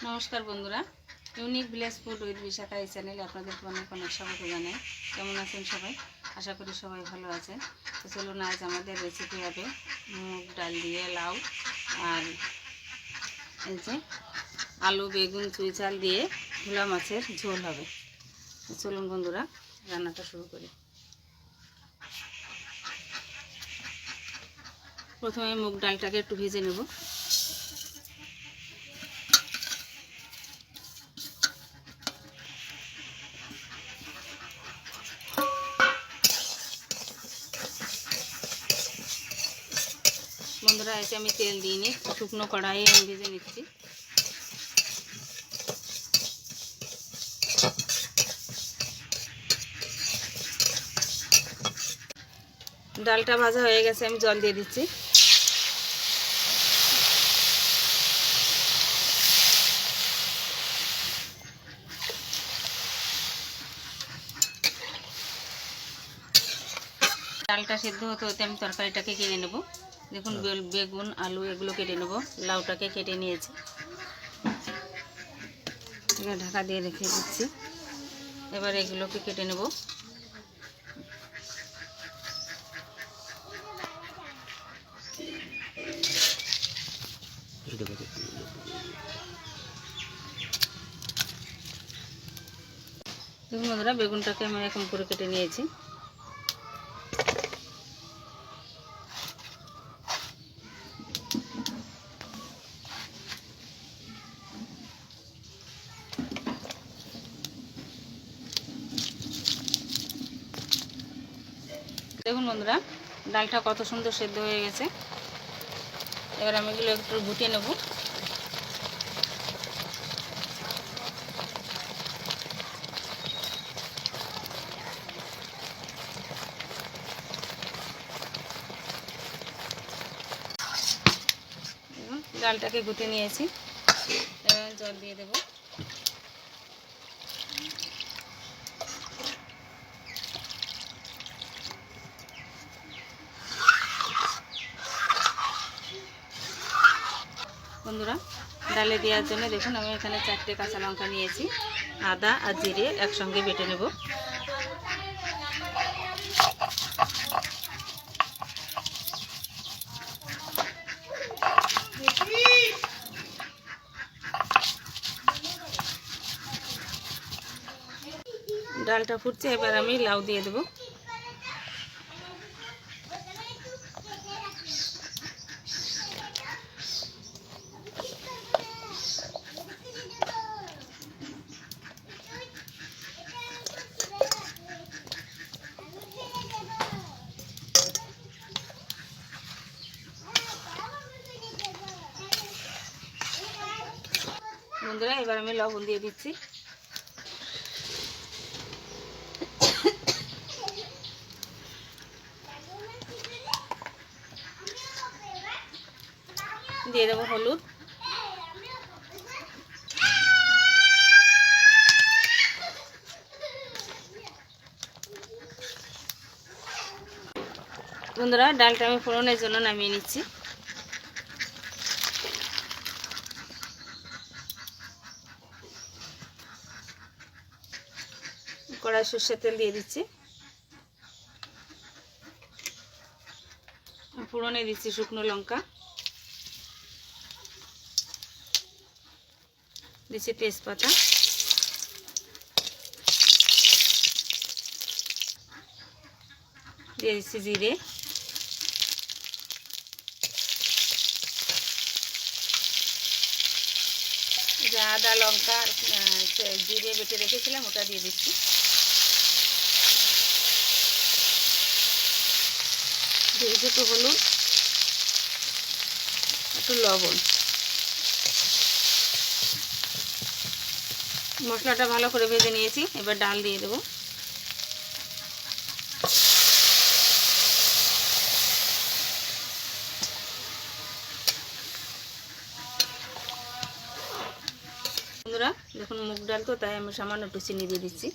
নমস্কার বন্ধুরা, unique village food with Bishakha এই চ্যানেলে আপনাদেরকে অনেক অনেক স্বাগত জানাই। কেমন আছেন সবাই? আশা করি সবাই ভালো আছেন। তো চলুন আজ আমাদের রেসিপি হবে মুগ ডাল দিয়ে লাউ আর এই যে আলু বেগুন চুই চাল দিয়ে ভোলা মাছের ঝোল হবে। তো চলুন বন্ধুরা রান্নাটা শুরু করি। প্রথমে মুগ ডালটাকে একটু ভেজে নেব। বন্ধুরা এতে আমি তেল দিইনি, শুকনো কড়াইয়ে আমি ভেজে নিচ্ছি। ডালটা ভাজা হয়ে গেছে, আমি জল দিয়ে দিচ্ছি। ডালটা সেদ্ধ হতে হতে আমি তরকারিটাকে কেটে নেব। দেখুন বেগুন আলু এগুলো কেটে নেব, লাউটাকে কেটে নিয়েছি, ঢাকা দিয়ে রেখে দিচ্ছি। এবার এগুলোকে কেটে নেব। দেখুন বন্ধুরা বেগুনটাকে আমি এরকম করে কেটে নিয়েছি। দেখুন বন্ধুরা ডালটা কত সুন্দর সেদ্ধ হয়ে গেছে। এবার আমি এগুলো একটু ভুটিয়ে নেব। ডালটাকে গুটে নিয়েছি, এবার জল দিয়ে দেব। বন্ধুরা ডালে দেওয়ার জন্য দেখুন আমি এখানে 4টে কাঁচা লঙ্কা নিয়েছি, আদা আর জিরে একসঙ্গে বেটে নেব। ডালটা ফুটছে, এবার আমি লাউ দিয়ে দেব। বন্ধুরা এবার আমি লবণ দিয়ে দিচ্ছি। দিয়ে দেবো হলুদ। বন্ধুরা ডালটা আমি ফোড়নের জন্য নামিয়ে নিচ্ছি। কড়াই সরষের তেল দিয়ে দিচ্ছি, ফোড়নে দিচ্ছি শুকনো লঙ্কা, দিচ্ছি তেজপাতা, দিয়ে দিচ্ছি জিরে, আদা লঙ্কা জিরে বেটে রেখেছিলাম ওটা দিয়ে দিচ্ছি। দিয়েছি একটু হলুদ, একটু লবণ। মশলাটা ভালো করে ভেজে নিয়েছি, এবার ডাল দিয়ে দেবো। বন্ধুরা দেখুন মুগ ডাল তো, তাই আমি সামান্য একটু চিনি দিয়ে দিচ্ছি।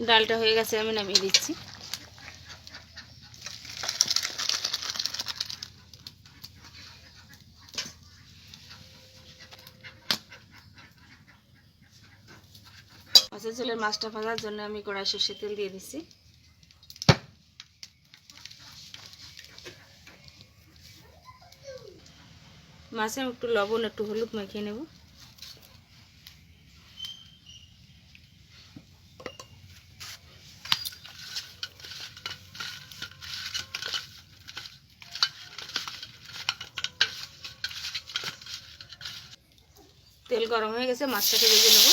ডালটা হয়ে গেছে, আমি নামিয়ে দিচ্ছি। মাছের ঝোলের মাছটা ভাজার জন্য আমি কড়াই সর্ষের তেল দিয়ে দিচ্ছি। মাছে একটু লবণ একটু হলুদ মাখিয়ে নেব। তেল গরম হয়ে গেছে, মাছটাকে ভেজে নেব।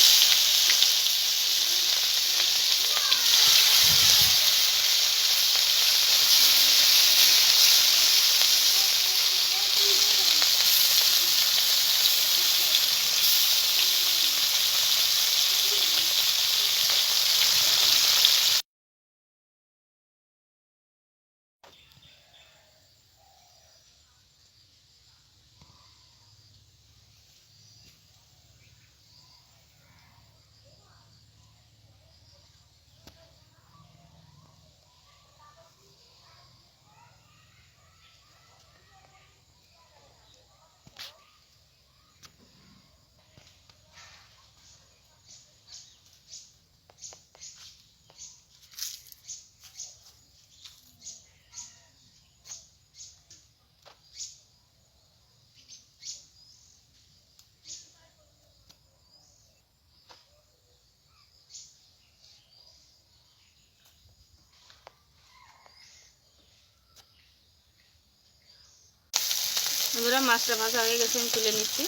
বন্ধুরা, মাছটা ভাজা হয়ে গেছে, আমি তুলে নিচ্ছি।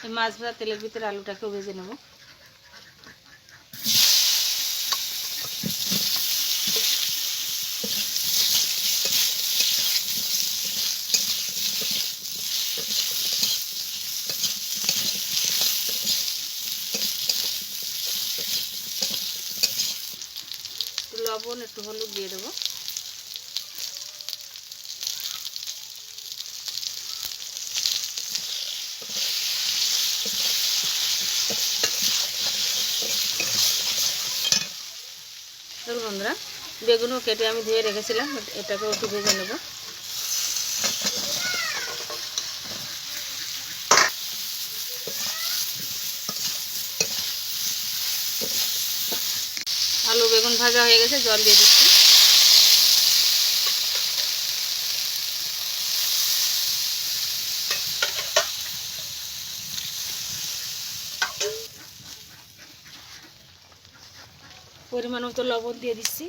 এই মাছ ভাজা তেলের ভিতরে আলুটাকেও ভেজে নেব। লবণ একটু হলুদ দিয়ে দেবো। দেখুন বন্ধুরা, বেগুনও কেটে আমি ধুয়ে রেখেছিলাম, এটাকেও একটু ভেজে নেব। আলু বেগুন ভাজা হয়ে গেছে, জল দিয়ে দিচ্ছি। পরিমাণ মতো লবণ দিয়ে দিচ্ছি।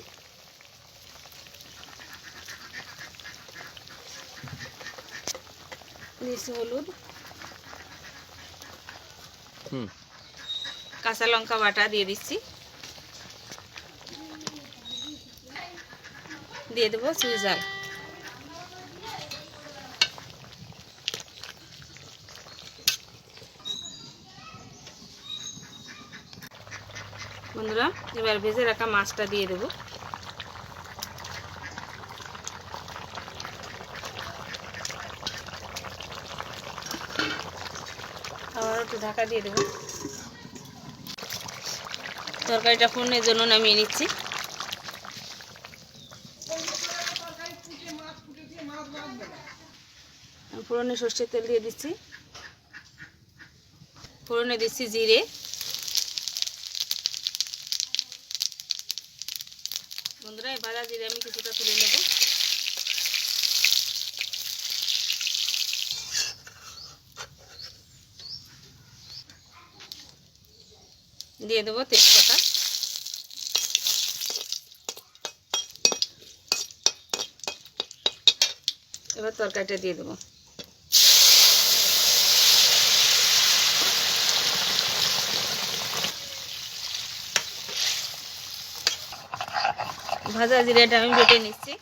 দিচ্ছি হলুদ, কাঁচা লঙ্কা বাটা দিয়ে দিচ্ছি। দিয়ে দেবো চুই ঝাল। বন্ধুরা, এবার ভেজে রাখা মাছটা দিয়ে দেবো। আবার একটু ঢাকা দিয়ে দেবো। তরকারিটা ফোড়নের জন্য নামিয়ে নিচ্ছি। ফোড়নে সর্ষের তেল দিয়ে দিচ্ছি। ফোড়নে দিচ্ছি জিরে, বন্ধুরা এই ভাজা জিরে আমি কিছুটা তুলে নেব। দিয়ে দেবো তেজপাতা। এবার তরকারিটা দিয়ে দেবো। ভাজা জিরাটা আমি বেটে নিচ্ছি।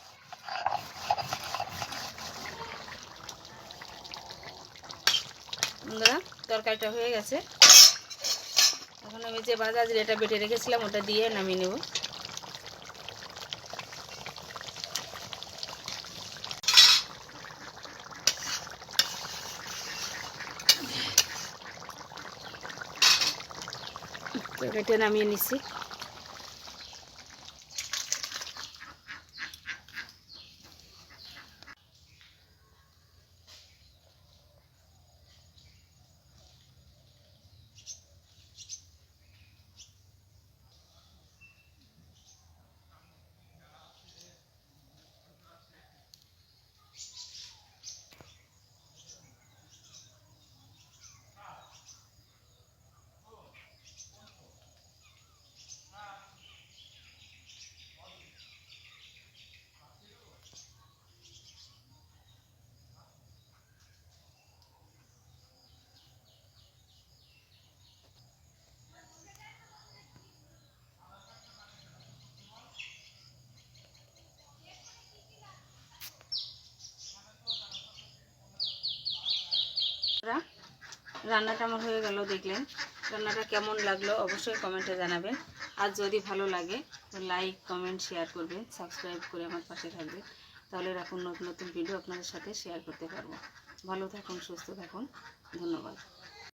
বন্ধুরা, তরকারিটা হয়ে গেছে। এখন আমি যে ভাজা জিরাটা বেটে রেখেছিলাম ওটা দিয়ে নামিয়ে নেব। তরকারিটা নামিয়ে নিচ্ছি। রান্নাটা আমার হয়ে গেল, দেখলেন। রান্নাটা কেমন লাগলো অবশ্যই কমেন্টে জানাবেন। আর যদি ভালো লাগে তো লাইক, কমেন্ট, শেয়ার করবেন, সাবস্ক্রাইব করে আমার পাশে থাকবেন। তাহলে এরকম নতুন নতুন ভিডিও আপনাদের সাথে শেয়ার করতে পারবো। ভালো থাকুন, সুস্থ থাকুন, ধন্যবাদ।